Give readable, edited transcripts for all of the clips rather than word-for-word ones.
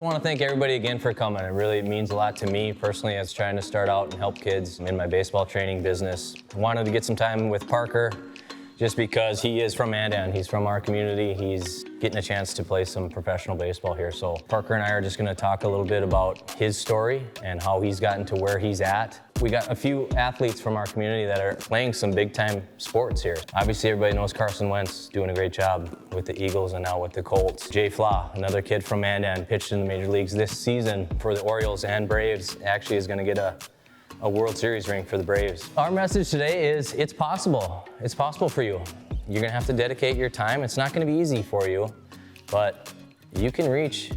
I want to thank everybody again for coming. It really means a lot to me personally as trying to start out and help kids in my baseball training business. I wanted to get some time with Parker just because he is from Mandan. He's from our community. He's getting a chance to play some professional baseball here. So Parker and I are just going to talk a little bit about his story and how he's gotten to where he's at. We got a few athletes from our community that are playing some big time sports here. Obviously everybody knows Carson Wentz doing a great job with the Eagles and now with the Colts. Jay Flaw, another kid from Mandan, pitched in the major leagues this season for the Orioles and Braves, actually is going to get a World Series ring for the Braves. Our message today is it's possible. It's possible for you. You're gonna have to dedicate your time. It's not gonna be easy for you, but you can reach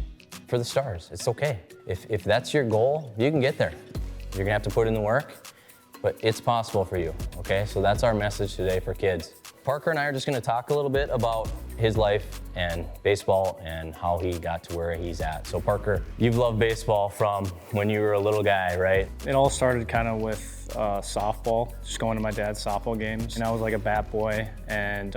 for the stars. It's okay. If that's your goal, you can get there. You're gonna have to put in the work, but it's possible for you, okay? So that's our message today for kids. Parker and I are just gonna talk a little bit about his life and baseball and how he got to where he's at. So Parker, you've loved baseball from when you were a little guy, right? It all started kind of with softball, just going to my dad's softball games. And I was like a bat boy, and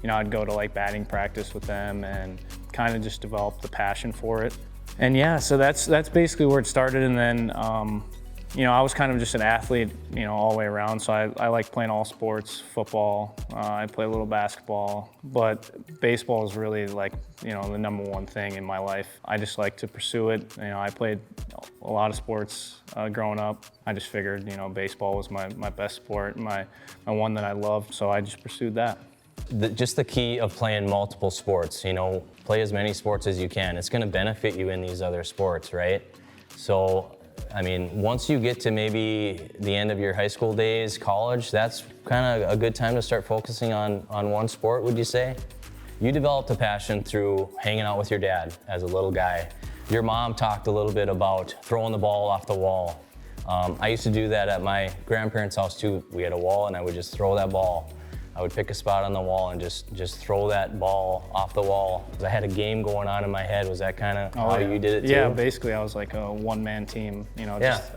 I'd go to like batting practice with them and kind of just developed the passion for it. And yeah, so that's basically where it started. And then I was kind of just an athlete, all the way around. So I like playing all sports, football, I play a little basketball, but baseball is really like, the number one thing in my life. I just like to pursue it. I played a lot of sports growing up. I just figured, baseball was my best sport, my one that I loved. So I just pursued that. Just the key of playing multiple sports, play as many sports as you can. It's gonna benefit you in these other sports, right? So, once you get to maybe the end of your high school days, college, that's kind of a good time to start focusing on one sport, would you say? You developed a passion through hanging out with your dad as a little guy. Your mom talked a little bit about throwing the ball off the wall. I used to do that at my grandparents' house too. We had a wall and I would just throw that ball. I would pick a spot on the wall and just throw that ball off the wall. I had a game going on in my head. Was that kind of how you did it too? Yeah, basically I was like a one-man team.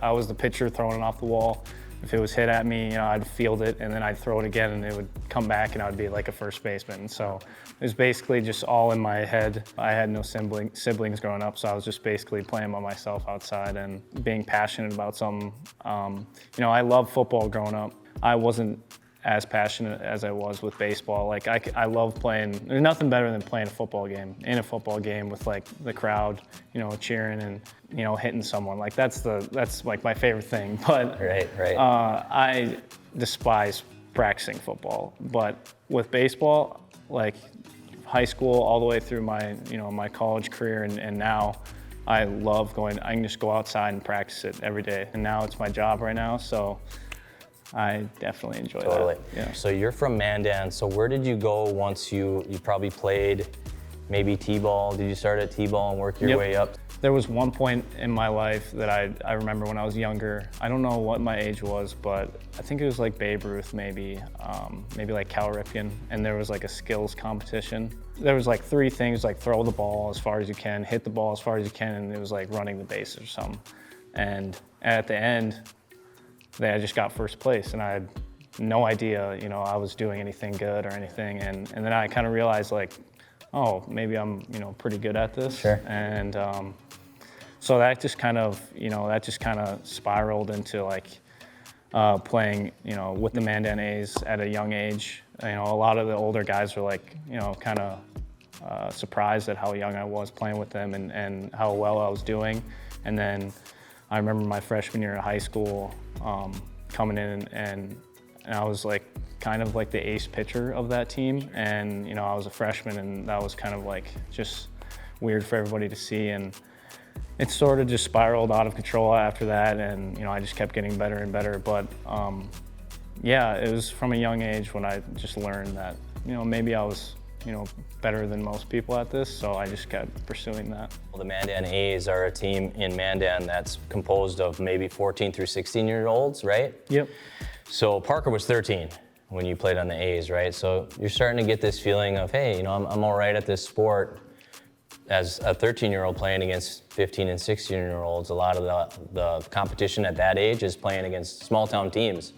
I was the pitcher throwing it off the wall. If it was hit at me, I'd field it and then I'd throw it again and it would come back and I would be like a first baseman. So it was basically just all in my head. I had no siblings growing up, so I was just basically playing by myself outside and being passionate about something. I loved football growing up. I wasn't as passionate as I was with baseball. Like I love playing. There's nothing better than playing a football game, in a football game with like the crowd, cheering and hitting someone. Like that's like my favorite thing. But right. I despise practicing football. But with baseball, like high school all the way through my my college career and now, I love going. I can just go outside and practice it every day. And now it's my job right now, so I definitely enjoy that. Yeah. So you're from Mandan. So where did you go once you probably played maybe T-ball? Did you start at T-ball and work your way up? There was one point in my life that I remember when I was younger. I don't know what my age was, but I think it was like Babe Ruth, maybe like Cal Ripken, and there was like a skills competition. There was like 3 things, like throw the ball as far as you can, hit the ball as far as you can, and it was like running the bases or something. And at the end, I just got first place, and I had no idea, I was doing anything good or anything. And then I kind of realized like, oh, maybe I'm, pretty good at this. Sure. And so that just kind of, spiraled into like playing, with the Mandan A's at a young age. A lot of the older guys were like, kind of surprised at how young I was playing with them and how well I was doing. And then I remember my freshman year of high school, coming in and I was like kind of like the ace pitcher of that team, and I was a freshman, and that was kind of like just weird for everybody to see, and it sort of just spiraled out of control after that, and I just kept getting better and better. But it was from a young age when I just learned that maybe I was better than most people at this, so I just kept pursuing that. Well, the Mandan A's are a team in Mandan that's composed of maybe 14 through 16-year-olds, right? Yep. So Parker was 13 when you played on the A's, right? So you're starting to get this feeling of, hey, I'm all right at this sport. as a 13-year-old playing against 15 and 16-year-olds, a lot of the competition at that age is playing against small-town teams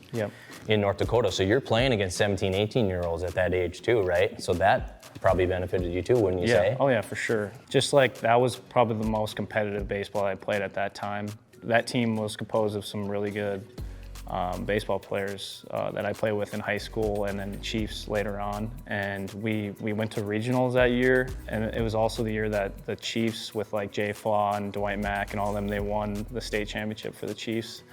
in North Dakota. So you're playing against 17, 18-year-olds at that age too, right? So that probably benefited you too, wouldn't you say? Oh yeah, for sure. Just like that was probably the most competitive baseball I played at that time. That team was composed of some really good baseball players that I played with in high school, and then the Chiefs later on. And we went to regionals that year, and it was also the year that the Chiefs with like Jay Flaw and Dwight Mack and all of them, they won the state championship for the Chiefs,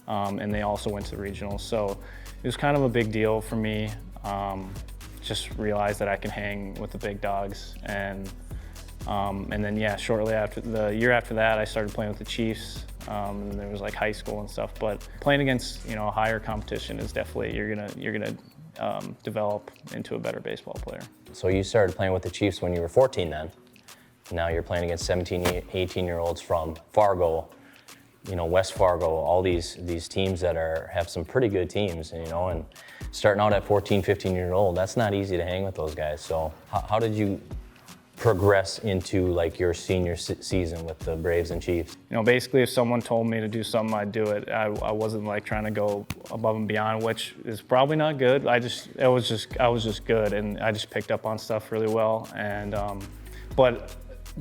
and they also went to the regionals. So it was kind of a big deal for me. Just realized that I can hang with the big dogs, and then shortly after, the year after that, I started playing with the Chiefs. And there was like high school and stuff, but playing against higher competition is definitely you're gonna develop into a better baseball player. So you started playing with the Chiefs when you were 14 then. Now you're playing against 17, 18-year-olds from Fargo, West Fargo, all these teams that have some pretty good teams, and starting out at 14, 15-year-old, that's not easy to hang with those guys. So how did you progress into like your senior season with the Braves and Chiefs? Basically if someone told me to do something, I'd do it. I wasn't like trying to go above and beyond, which is probably not good. I was just good, and I just picked up on stuff really well. And but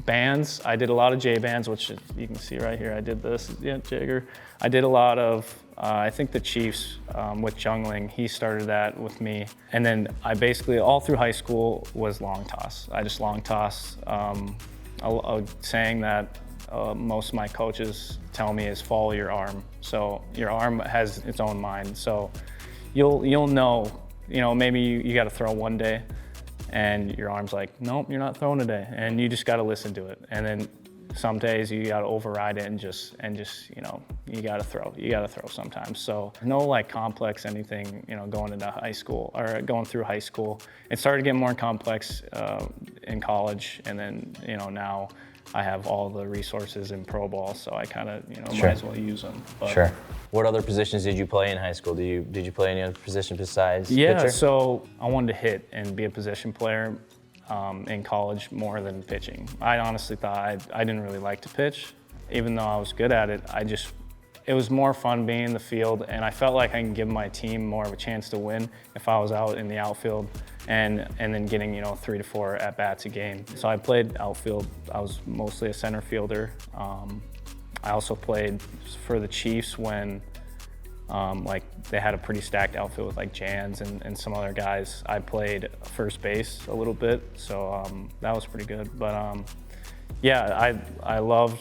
bands, I did a lot of J bands, which you can see right here. I did this, Jagger. I did a lot of I think the Chiefs with Jungling, he started that with me. And then I basically, all through high school, was long toss. I just long toss. A saying that most of my coaches tell me is follow your arm. So your arm has its own mind. So you'll know, maybe you got to throw one day and your arm's like, nope, you're not throwing today. And you just got to listen to it. And then some days you got to override it and just you got to throw sometimes. So no like complex anything, going into high school or going through high school. It started getting more complex in college, and then now I have all the resources in pro ball, so I kind of might as well use them. But, sure. What other positions did you play in high school? Did you play any other position besides pitcher? So I wanted to hit and be a position player. In college more than pitching. I honestly thought I didn't really like to pitch, even though I was good at it. It was more fun being in the field, and I felt like I can give my team more of a chance to win if I was out in the outfield and then getting 3 to 4 at bats a game. So I played outfield. I was mostly a center fielder. I also played for the Chiefs when they had a pretty stacked outfield with like Jans and some other guys. I played first base a little bit, so that was pretty good. But I love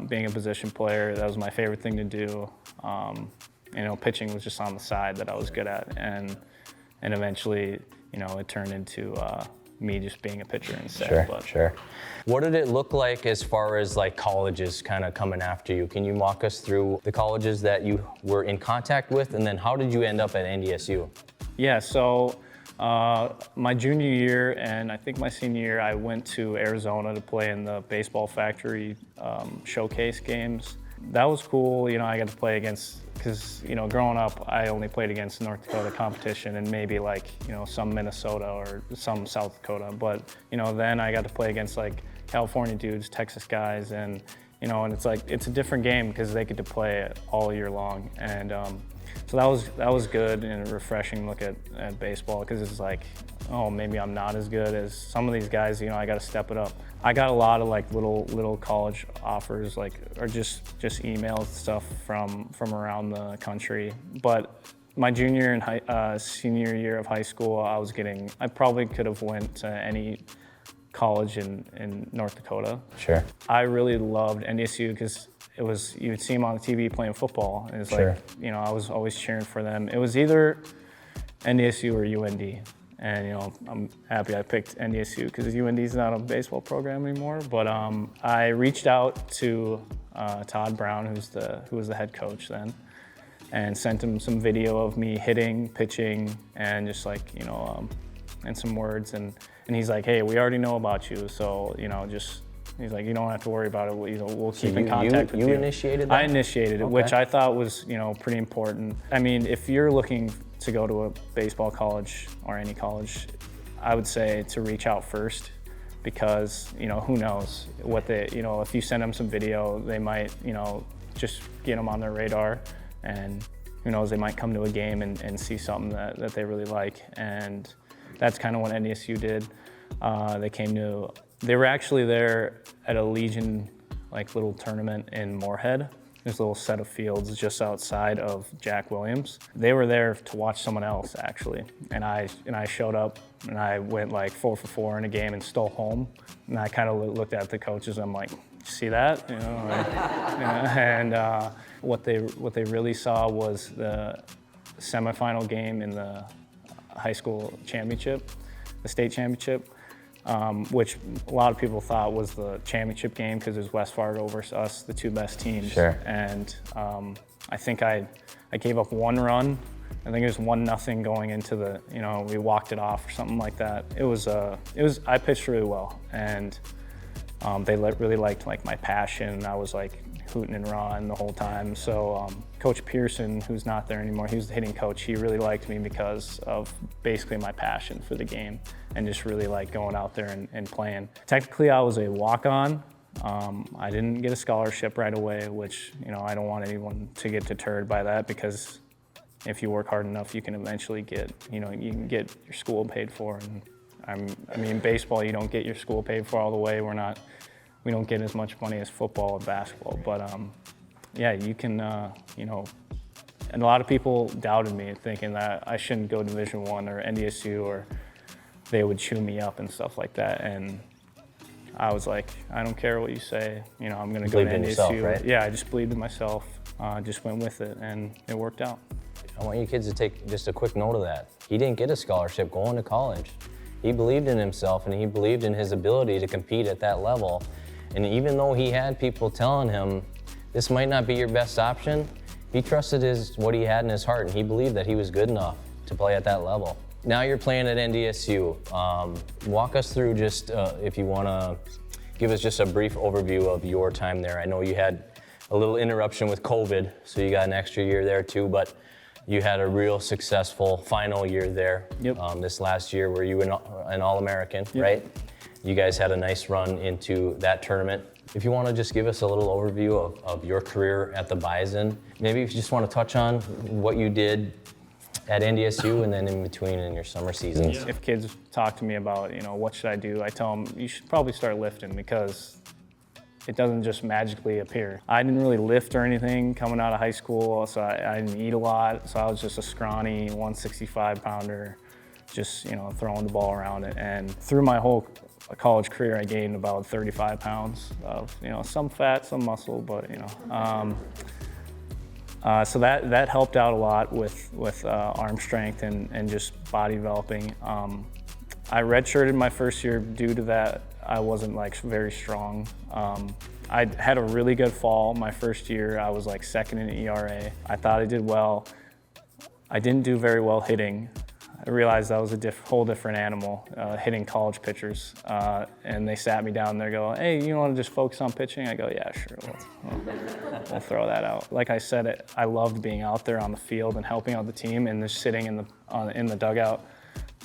being a position player. That was my favorite thing to do. Pitching was just on the side that I was good at, and eventually, it turned into me just being a pitcher instead. Sure. What did it look like as far as like colleges kind of coming after you? Can you walk us through the colleges that you were in contact with, and then how did you end up at NDSU? Yeah, so my junior year and I think my senior year, I went to Arizona to play in the Baseball Factory showcase games. That was cool. I got to play against, because growing up I only played against North Dakota competition and maybe like some Minnesota or some South Dakota, but then I got to play against like California dudes, Texas guys, and and it's like it's a different game because they get to play it all year long. And so that was good and a refreshing look at baseball, because it's like, oh, maybe I'm not as good as some of these guys. I got to step it up. I got a lot of like little college offers, like, or just emails stuff from around the country. But my junior and senior year of high school, I probably could have went to any college in North Dakota. Sure. I really loved NDSU because you would see them on the TV playing football, and it's like, I was always cheering for them. It was either NDSU or UND. And I'm happy I picked NDSU because UND's not a baseball program anymore. But I reached out to Todd Brown, who was the head coach then, and sent him some video of me hitting, pitching, and just like and some words. And he's like, hey, we already know about you, so he's like, you don't have to worry about it. We'll keep in contact with you. You initiated that? I initiated it, Okay. which I thought was pretty important. I mean, if you're looking to go to a baseball college or any college, I would say to reach out first. because, who knows what they, if you send them some video, they might, just get them on their radar, and who knows, they might come to a game and see something that they really like. And that's kind of what NDSU did. They were actually there at a Legion little tournament in Moorhead. There's a little set of fields just outside of Jack Williams. They were there to watch someone else, actually. And I showed up, and I went 4 for 4 in a game and stole home. And I kind of looked at the coaches, I'm like, see that? And what they really saw was the semifinal game in the high school championship, the state championship, which a lot of people thought was the championship game because it was West Fargo versus us, the two best teams. Sure. And I think I gave up one run. I think it was 1-0 going into the, we walked it off or something like that. I pitched really well, and they really liked my passion. I was hooting and rawing the whole time. So Coach Pearson, who's not there anymore, he was the hitting coach. He really liked me because of basically my passion for the game and just really going out there and playing. Technically, I was a walk-on. I didn't get a scholarship right away, which I don't want anyone to get deterred by that, because if you work hard enough, you can eventually get you can get your school paid for. And baseball, you don't get your school paid for all the way. We don't get as much money as football or basketball, but yeah, you can, and a lot of people doubted me, thinking that I shouldn't go Division I or NDSU, or they would chew me up and stuff like that. And I was like, I don't care what you say, I'm gonna go to NDSU. Yourself, right? Yeah, I just believed in myself, just went with it, and it worked out. I want you kids to take just a quick note of that. He didn't get a scholarship going to college. He believed in himself, and he believed in his ability to compete at that level. And even though he had people telling him, this might not be your best option, he trusted what he had in his heart, and he believed that he was good enough to play at that level. Now you're playing at NDSU. Walk us through just, if you wanna give us just a brief overview of your time there. I know you had a little interruption with COVID, so you got an extra year there too, but you had a real successful final year there. Yep. This last year where you were an All-American, Yep. right? You guys had a nice run into that tournament. If you want to just give us a little overview of your career at the Bison, maybe if you just want to touch on what you did at NDSU and then in between in your summer seasons. Yeah. If kids talk to me about, what should I do, I tell them, you should probably start lifting, because it doesn't just magically appear. I didn't really lift or anything coming out of high school, so I didn't eat a lot, so I was just a scrawny 165-pounder, just, throwing the ball around it. And through my whole college career, I gained about 35 pounds of, some fat, some muscle, but, so that helped out a lot with arm strength and just body developing. I redshirted my first year due to that. I wasn't very strong. I had a really good fall my first year. I was second in ERA. I thought I did well. I didn't do very well hitting. I realized I was a whole different animal, hitting college pitchers. And they sat me down and they go, hey, you want to just focus on pitching? I go, yeah, sure, we'll throw that out. Like I said, I loved being out there on the field and helping out the team, and just sitting in the dugout,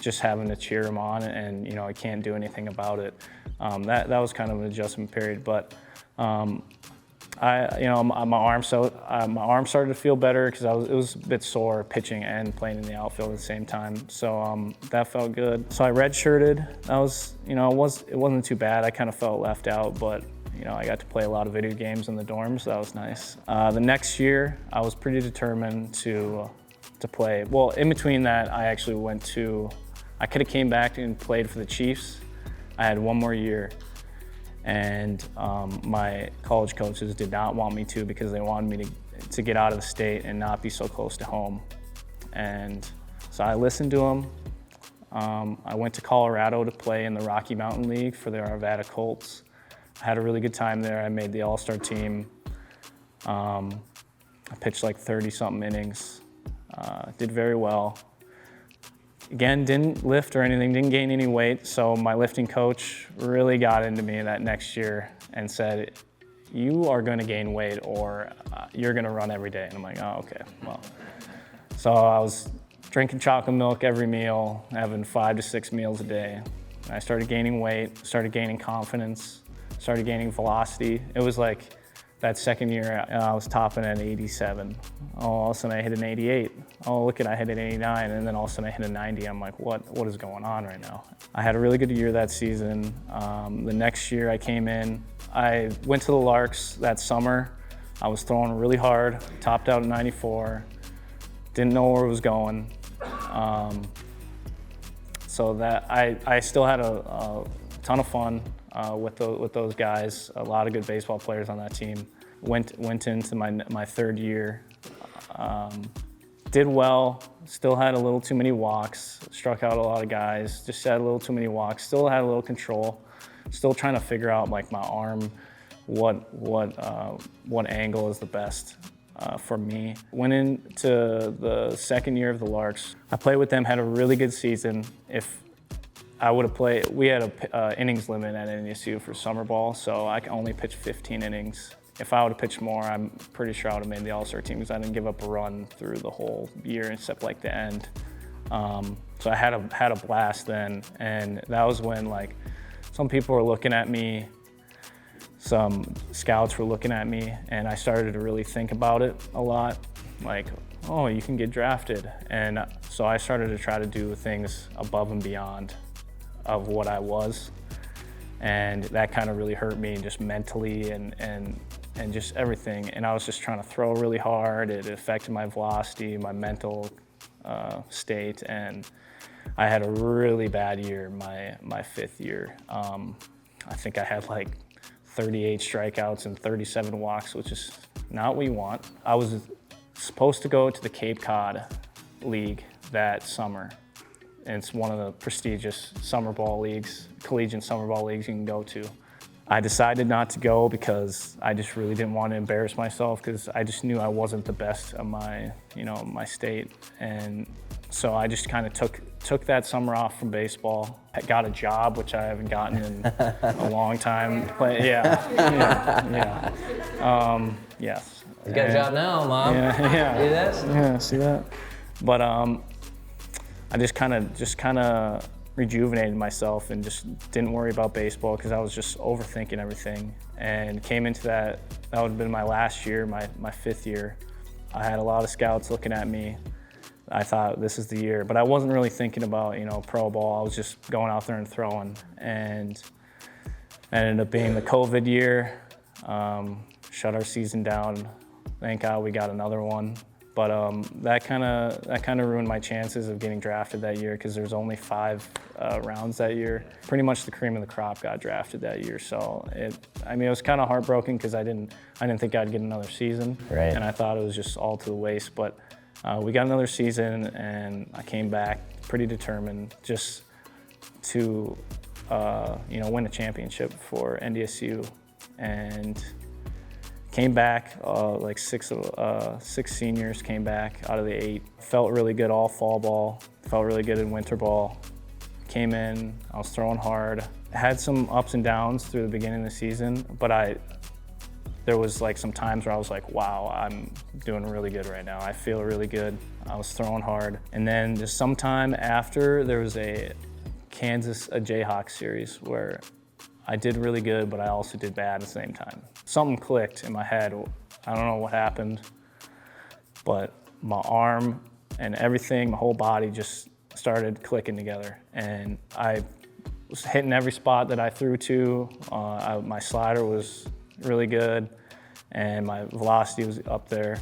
just having to cheer them on, and I can't do anything about it. That was kind of an adjustment period, but my arm started to feel better because it was a bit sore pitching and playing in the outfield at the same time. So that felt good. So I redshirted. That was, it wasn't too bad. I kind of felt left out, but I got to play a lot of video games in the dorms. So that was nice. The next year, I was pretty determined to play. Well, in between that, I could have came back and played for the Chiefs. I had one more year. And my college coaches did not want me to, because they wanted me to get out of the state and not be so close to home. And so I listened to them. I went to Colorado to play in the Rocky Mountain League for the Arvada Colts. I had a really good time there. I made the All-Star team. I pitched 30-something innings. Did very well. Again, didn't lift or anything, didn't gain any weight, so my lifting coach really got into me that next year and said, you are going to gain weight, or you're going to run every day. And I'm like, oh, okay, well. So I was drinking chocolate milk every meal, having 5 to 6 meals a day, And I started gaining weight, started gaining confidence, started gaining velocity. It was like that second year I was topping at 87. Oh, all of a sudden I hit an 88. Oh, look at, I hit an 89, and then all of a sudden I hit a 90. I'm like, what is going on right now? I had a really good year that season. The next year I came in, I went to the Larks that summer. I was throwing really hard, topped out at 94, didn't know where it was going. So that I still had a ton of fun with those guys. A lot of good baseball players on that team. Went into my third year. Did well, still had a little too many walks, struck out a lot of guys, just had a little too many walks, still had a little control, still trying to figure out like my arm, what angle is the best for me. Went into the second year of the Larks. I played with them, had a really good season. If I would have played, we had a innings limit at NDSU for summer ball, so I could only pitch 15 innings. If I would have pitched more, I'm pretty sure I would have made the All-Star team because I didn't give up a run through the whole year except like the end. So I had a blast then, and that was when like some people were looking at me, some scouts were looking at me, and I started to really think about it a lot. Like, oh, you can get drafted. And so I started to try to do things above and beyond of what I was. And that kind of really hurt me just mentally and just everything. And I was just trying to throw really hard. It affected my velocity, my mental state. And I had a really bad year my fifth year. I think I had like 38 strikeouts and 37 walks, which is not what you want. I was supposed to go to the Cape Cod League that summer. And it's one of the prestigious summer ball leagues, collegiate summer ball leagues you can go to. I decided not to go because I just really didn't want to embarrass myself because I just knew I wasn't the best of my state. And so I just kind of took that summer off from baseball. I got a job, which I haven't gotten in a long time. But yes. You got a job now, Mom. Yeah. See this? Yeah, see that? But I just kind of rejuvenated myself and just didn't worry about baseball because I was just overthinking everything. And came into that would have been my last year, my fifth year. I had a lot of scouts looking at me. I thought this is the year, but I wasn't really thinking about, pro ball. I was just going out there and throwing. And ended up being the COVID year, shut our season down. Thank God we got another one. But that kind of ruined my chances of getting drafted that year because there's only 5 rounds that year. Pretty much the cream of the crop got drafted that year. So it was kind of heartbroken because I didn't think I'd get another season. Right. And I thought it was just all to the waste. But we got another season, and I came back pretty determined just to win a championship for NDSU. And came back, like 6 seniors came back out of the 8. Felt really good all fall ball, felt really good in winter ball. Came in, I was throwing hard. Had some ups and downs through the beginning of the season, but there was like some times where I was like, wow, I'm doing really good right now. I feel really good. I was throwing hard. And then just sometime after, there was a Jayhawks series where I did really good, but I also did bad at the same time. Something clicked in my head. I don't know what happened, but my arm and everything, my whole body just started clicking together. And I was hitting every spot that I threw to. My slider was really good, and my velocity was up there.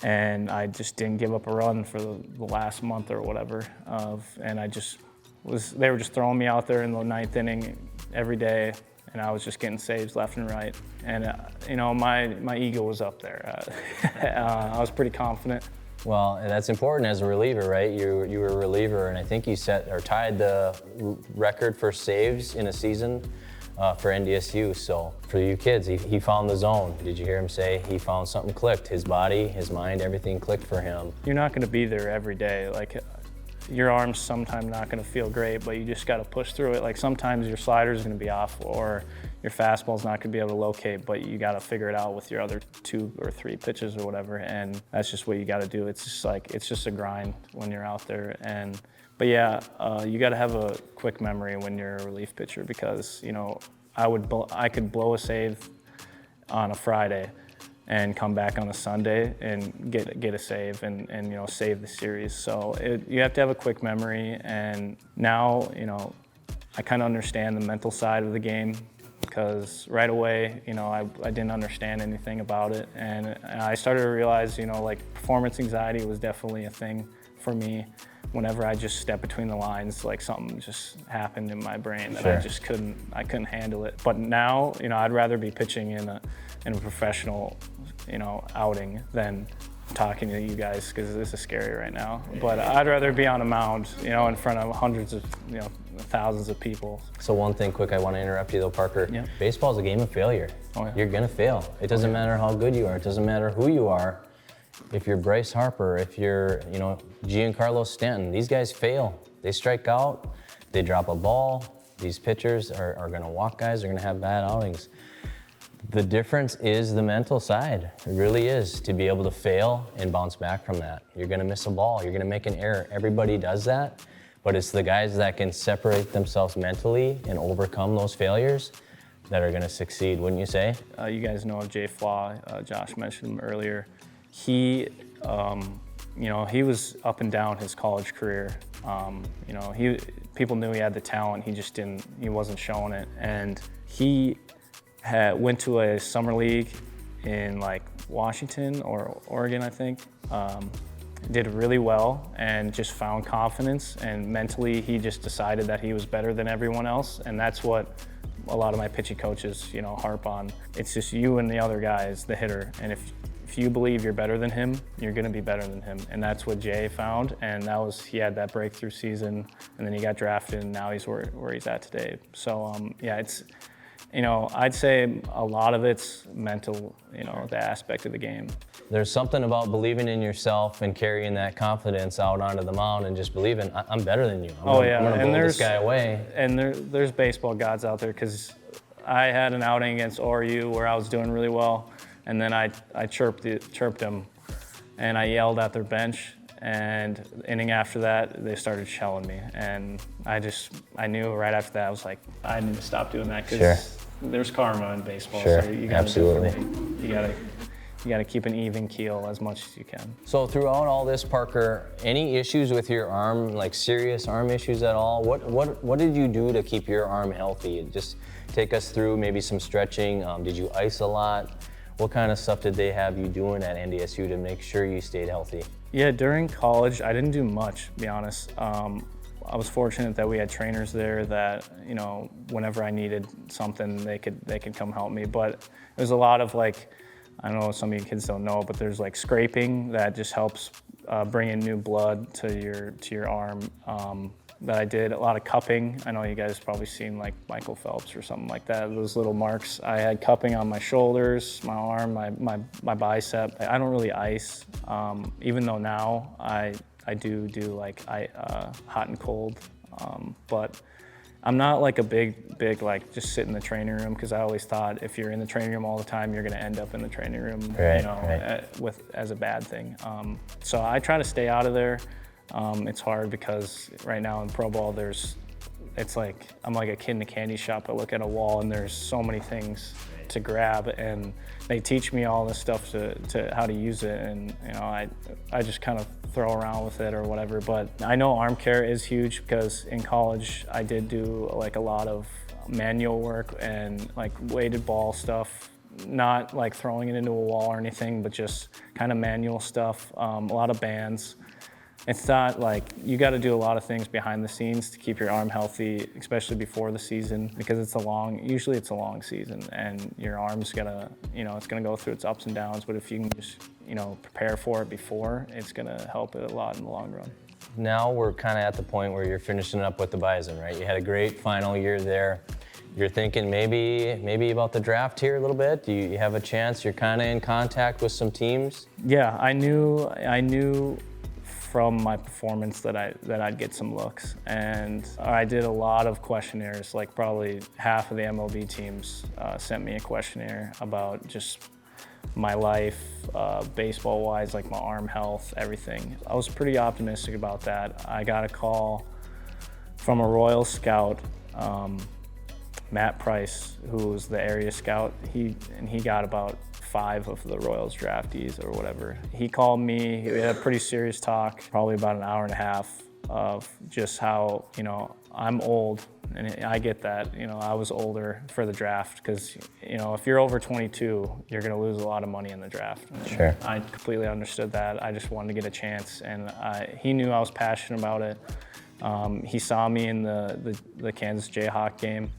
And I just didn't give up a run for the last month or whatever. And they were just throwing me out there in the 9th inning every day, and I was just getting saves left and right. And my ego was up there. I was pretty confident. Well, that's important as a reliever, right? You were a reliever, and I think you set or tied the record for saves in a season for NDSU. So for you kids, he found the zone. Did you hear him say he found something clicked? His body, his mind, everything clicked for him. You're not going to be there every day. Like, your arm's sometimes not going to feel great, but you just got to push through it. Like, sometimes your slider's going to be off, or your fastball's not going to be able to locate, but you got to figure it out with your other 2 or 3 pitches or whatever, and that's just what you got to do. It's just a grind when you're out there, and But yeah, you got to have a quick memory when you're a relief pitcher because, you know, I could blow a save on a Friday and come back on a Sunday and get a save and you know, save the series. So you have to have a quick memory. And now, you know, I kind of understand the mental side of the game because right away, you know, I didn't understand anything about it. And I started to realize, you know, like performance anxiety was definitely a thing for me. Whenever I just stepped between the lines, like something just happened in my brain that I couldn't handle it. But now, you know, I'd rather be pitching in a professional, you know, outing than talking to you guys because this is scary right now. But I'd rather be on a mound, you know, in front of hundreds of, you know, thousands of people. So one thing quick, I want to interrupt you though, Parker. Yeah. Baseball is a game of failure. Oh, yeah. You're gonna fail. It doesn't matter how good you are. It doesn't matter who you are. If you're Bryce Harper, if you're, you know, Giancarlo Stanton, these guys fail. They strike out, they drop a ball. These pitchers are gonna walk guys, they're gonna have bad outings. The difference is the mental side. It really is, to be able to fail and bounce back from that. You're gonna miss a ball, you're gonna make an error. Everybody does that, but it's the guys that can separate themselves mentally and overcome those failures that are gonna succeed, wouldn't you say? You guys know of Jay Flaw, Josh mentioned him earlier. He, you know, he was up and down his college career. You know, people knew he had the talent, he wasn't showing it. And he went to a summer league in like Washington or Oregon, I think. Did really well and just found confidence, and mentally he just decided that he was better than everyone else, and that's what a lot of my pitching coaches, you know, harp on. It's just you and the other guy is the hitter, and if you believe you're better than him, you're gonna be better than him. And that's what Jay found, and he had that breakthrough season, and then he got drafted, and now he's where he's at today. So yeah, it's, you know, I'd say a lot of it's mental, you know, the aspect of the game. There's something about believing in yourself and carrying that confidence out onto the mound and just believing, I'm better than you. I'm gonna blow this guy away. And there's baseball gods out there, because I had an outing against ORU where I was doing really well, and then I chirped him, and I yelled at their bench, and the inning after that, they started shelling me, and I knew right after that, I was like, I need to stop doing that, because there's karma in baseball. Sure, so you gotta absolutely. You gotta keep an even keel as much as you can. So throughout all this, Parker, any issues with your arm, like serious arm issues at all? What did you do to keep your arm healthy? Just take us through maybe some stretching. Did you ice a lot? What kind of stuff did they have you doing at NDSU to make sure you stayed healthy? Yeah, during college, I didn't do much, to be honest. I was fortunate that we had trainers there that, you know, whenever I needed something, they could come help me. But there's a lot of like, I know some of you kids don't know, but there's like scraping that just helps bring in new blood to your arm. That I did a lot of cupping. I know you guys probably seen like Michael Phelps or something like that. Those little marks. I had cupping on my shoulders, my arm, my bicep. I don't really ice, even though now I do like hot and cold, but I'm not like a big like just sit in the training room, because I always thought if you're in the training room all the time, you're gonna end up in the training room, as a bad thing. So I try to stay out of there. It's hard because right now in pro ball, it's like I'm like a kid in a candy shop. I look at a wall and there's so many things to grab, and they teach me all this stuff to how to use it, and you know, I just kind of throw around with it or whatever. But I know arm care is huge, because in college I did do like a lot of manual work and like weighted ball stuff, not like throwing it into a wall or anything, but just kind of manual stuff, a lot of bands. It's not like, you got to do a lot of things behind the scenes to keep your arm healthy, especially before the season, because usually it's a long season, and your arm's gonna, you know, it's gonna go through its ups and downs, but if you can just, you know, prepare for it before, it's gonna help it a lot in the long run. Now we're kind of at the point where you're finishing up with the Bison, right? You had a great final year there. You're thinking maybe about the draft here a little bit. Do you have a chance? You're kind of in contact with some teams? Yeah, I knew from my performance that I'd get some looks, and I did a lot of questionnaires. Like probably half of the MLB teams sent me a questionnaire about just my life, baseball-wise, like my arm health, everything. I was pretty optimistic about that. I got a call from a Royal scout, Matt Price, who was the area scout. He got about 5 of the Royals draftees or whatever. He called me. We had a pretty serious talk, probably about an hour and a half, of just how, I'm old, and I get that. I was older for the draft because, if you're over 22, you're going to lose a lot of money in the draft. Sure. I completely understood that. I just wanted to get a chance, and he knew I was passionate about it. He saw me in the Kansas Jayhawk game,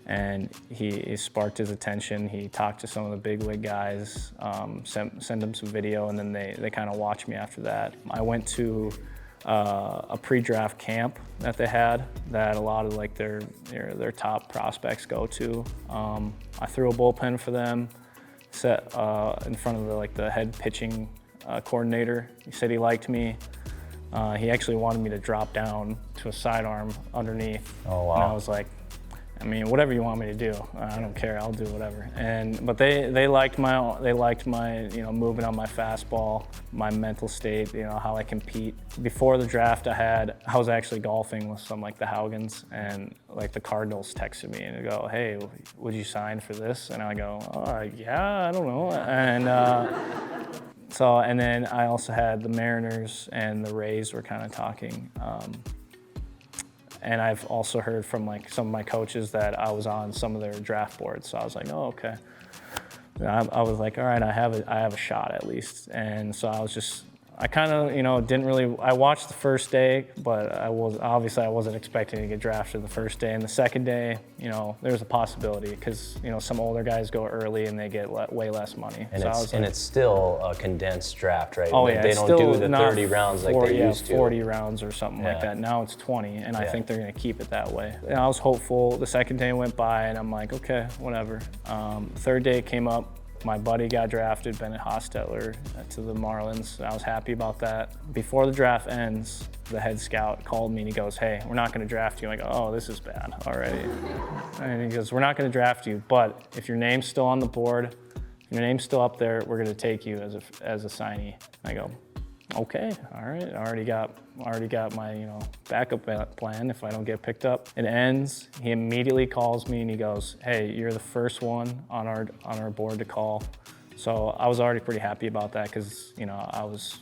and he sparked his attention. He talked to some of the big league guys, sent him some video, and then they kind of watched me after that. I went to a pre-draft camp that they had that a lot of like their top prospects go to. I threw a bullpen for them, set in front of the head pitching coordinator. He said he liked me. He actually wanted me to drop down to a sidearm underneath. Oh, wow. And I was like, whatever you want me to do, I don't care. I'll do whatever. But they liked my moving on my fastball, my mental state, how I compete. Before the draft, I was actually golfing with some like the Haugans, and like the Cardinals texted me and they go, "Hey, would you sign for this?" And I go, "Yeah, I don't know." And and then I also had the Mariners and the Rays were kind of talking. And I've also heard from like some of my coaches that I was on some of their draft boards. So I was like, oh, okay. I was like, all right, I have a shot at least. And so I kind of, didn't really, I watched the first day, but I wasn't expecting to get drafted the first day. And the second day, there's a possibility because, some older guys go early and they get way less money. And it's still a condensed draft, right? Oh yeah, they don't do the 30 rounds like they used to. 40 rounds or something like that. Now it's 20, and I think they're going to keep it that way. And I was hopeful. The second day went by, and I'm like, okay, whatever. Third day came up. My buddy got drafted, Bennett Hostetler, to the Marlins. I was happy about that. Before the draft ends, the head scout called me and he goes, "Hey, we're not going to draft you." I go, "Oh, this is bad already." And he goes, "We're not going to draft you, but if your name's still on the board, if your name's still up there, we're going to take you as a signee." I go, "Okay, all right. I already got my backup plan if I don't get picked up." It ends. He immediately calls me and he goes, "Hey, you're the first one on our board to call." So I was already pretty happy about that because I was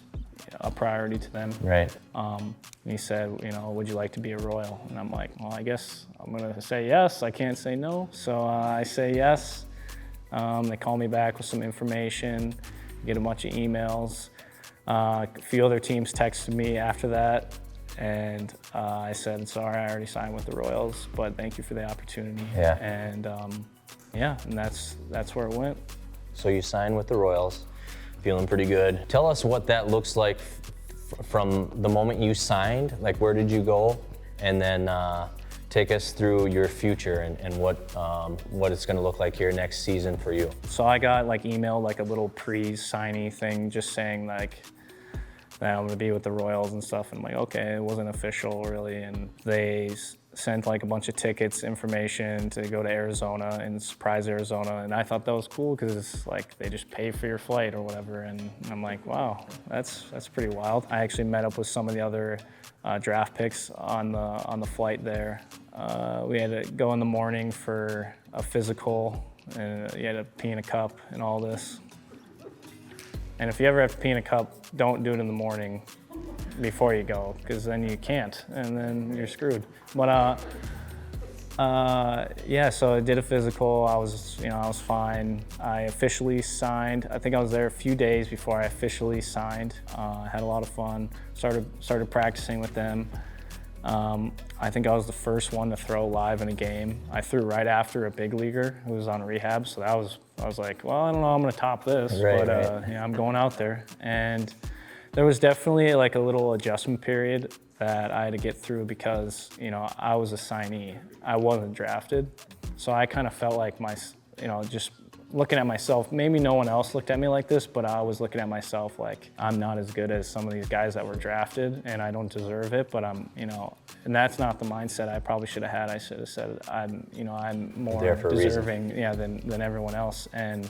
a priority to them. Right. And he said, "Would you like to be a Royal?" And I'm like, "Well, I guess I'm gonna say yes. I can't say no." So I say yes. They call me back with some information, get a bunch of emails. A few other teams texted me after that, and I said, "Sorry, I already signed with the Royals, but thank you for the opportunity." Yeah. And and that's where it went. So you signed with the Royals, feeling pretty good. Tell us what that looks like from the moment you signed. Like, where did you go, and then take us through your future and what it's going to look like here next season for you. So I got emailed a little pre-signee thing, just saying that I'm going to be with the Royals and stuff. And I'm like, okay, it wasn't official really. And they sent a bunch of tickets, information to go to Arizona and surprise Arizona. And I thought that was cool because it's they just pay for your flight or whatever. And I'm like, wow, that's pretty wild. I actually met up with some of the other draft picks on the flight there. We had to go in the morning for a physical, and you had to pee in a cup and all this. And if you ever have to pee in a cup, don't do it in the morning before you go, because then you can't, and then you're screwed. But so I did a physical. I was fine. I officially signed. I think I was there a few days before I officially signed. I had a lot of fun. Started practicing with them. I think I was the first one to throw live in a game. I threw right after a big leaguer who was on rehab, so I was like, well, I don't know, I'm gonna top this, right. I'm going out there. And there was definitely a little adjustment period that I had to get through because, I was a signee. I wasn't drafted. So I kind of felt like looking at myself. Maybe no one else looked at me like this, but I was looking at myself like I'm not as good as some of these guys that were drafted, and I don't deserve it. But I'm, and that's not the mindset I probably should have had. I should have said I'm more deserving, than everyone else. And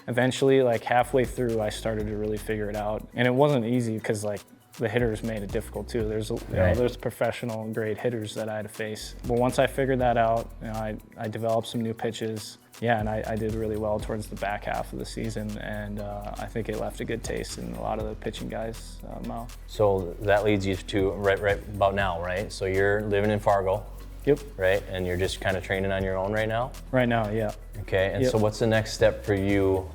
eventually, like halfway through, I started to really figure it out, and it wasn't easy because like the hitters made it difficult too. There's professional grade hitters that I had to face. But once I figured that out, I developed some new pitches. Yeah, and I did really well towards the back half of the season, and I think it left a good taste in a lot of the pitching guys' mouth. So that leads you to right about now, right? So you're living in Fargo. Yep. Right, and you're just kind of training on your own right now? Right now, yeah. Okay, and so what's the next step for you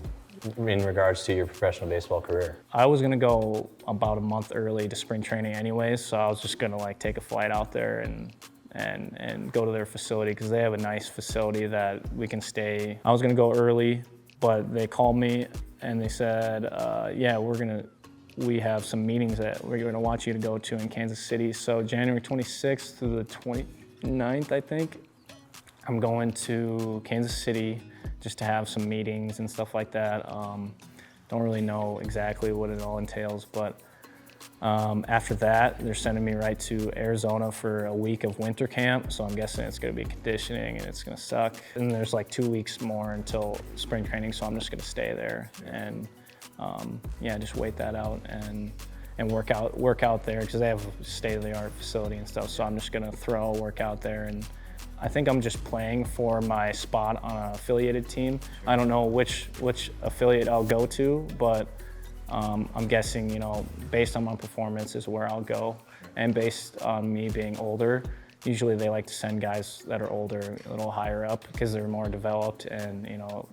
in regards to your professional baseball career? I was gonna go about a month early to spring training anyways, so I was just gonna like take a flight out there and go to their facility because they have a nice facility that we can stay. I was gonna go early, but they called me and they said, we have some meetings that we're gonna want you to go to in Kansas City. So January 26th to the 29th, I think, I'm going to Kansas City just to have some meetings and stuff like that. Don't really know exactly what it all entails, but after that, they're sending me right to Arizona for a week of winter camp. So I'm guessing it's gonna be conditioning and it's gonna suck. And there's like 2 weeks more until spring training, so I'm just gonna stay there and just wait that out and work out there because they have a state-of-the-art facility and stuff. So I'm just gonna throw a workout there, and I think I'm just playing for my spot on an affiliated team. I don't know which affiliate I'll go to, but I'm guessing, based on my performance is where I'll go. And based on me being older, usually they like to send guys that are older a little higher up because they're more developed and,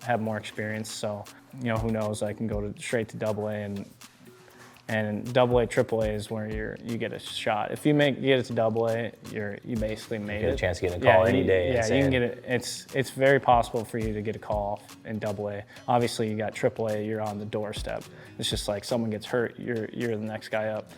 have more experience. So, who knows, I can go straight to AA, and AA, AAA is where you get a shot. If you get it to AA, you basically made it. You get a chance to get a call any day. Yeah, you can get it. It's very possible for you to get a call in AA. Obviously, you got AAA, you're on the doorstep. It's just like someone gets hurt, you're the next guy up.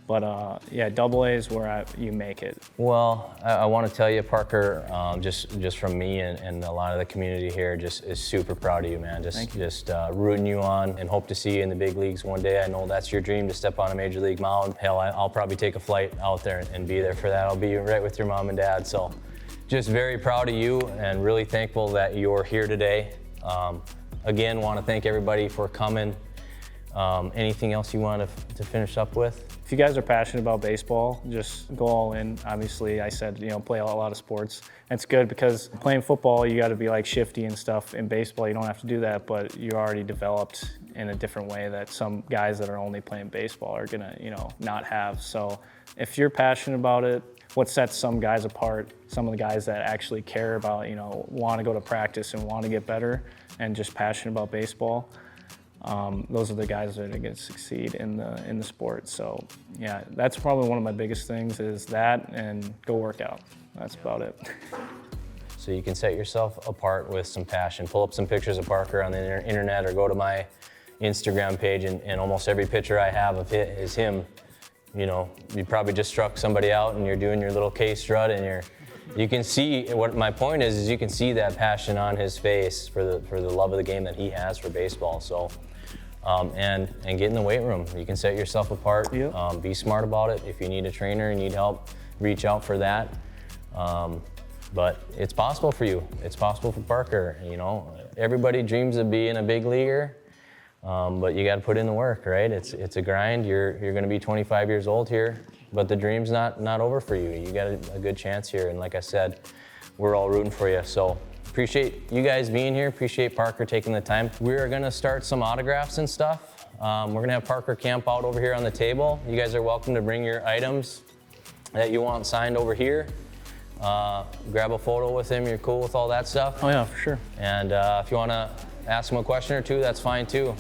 But AA is where you make it. Well, I want to tell you, Parker, just from me and a lot of the community here, just is super proud of you, man. Just rooting you on and hope to see you in the big leagues one day. I know that's your dream, to step on a major league mound. Hell, I'll probably take a flight out there and be there for that. I'll be right with your mom and dad. So just very proud of you and really thankful that you're here today. Again, want to thank everybody for coming. Anything else you want to finish up with? If you guys are passionate about baseball, just go all in. Obviously, I said, play a lot of sports. It's good because playing football, you got to be like shifty and stuff. In baseball, you don't have to do that, but you're already developed in a different way that some guys that are only playing baseball are gonna, not have. So if you're passionate about it, what sets some guys apart, some of the guys that actually care about, want to go to practice and want to get better and just passionate about baseball, those are the guys that are going to succeed in the sport. So yeah, that's probably one of my biggest things is that, and go work out. That's about it. So you can set yourself apart with some passion. Pull up some pictures of Parker on the internet or go to my Instagram page, and almost every picture I have of it is him. You probably just struck somebody out and you're doing your little K strut, and you can see, what my point is you can see that passion on his face for the love of the game that he has for baseball. So and get in the weight room. You can set yourself apart. Yep. Be smart about it. If you need a trainer and need help, reach out for that. But it's possible for you. It's possible for Parker. Everybody dreams of being a big leaguer, but you got to put in the work, right? It's a grind. You're going to be 25 years old here, but the dream's not over for you. You got a good chance here, and like I said, we're all rooting for you. So appreciate you guys being here. Appreciate Parker taking the time. We're gonna start some autographs and stuff. We're gonna have Parker camp out over here on the table. You guys are welcome to bring your items that you want signed over here. Grab a photo with him. You're cool with all that stuff? Oh yeah, for sure. And if you wanna ask him a question or two, that's fine too.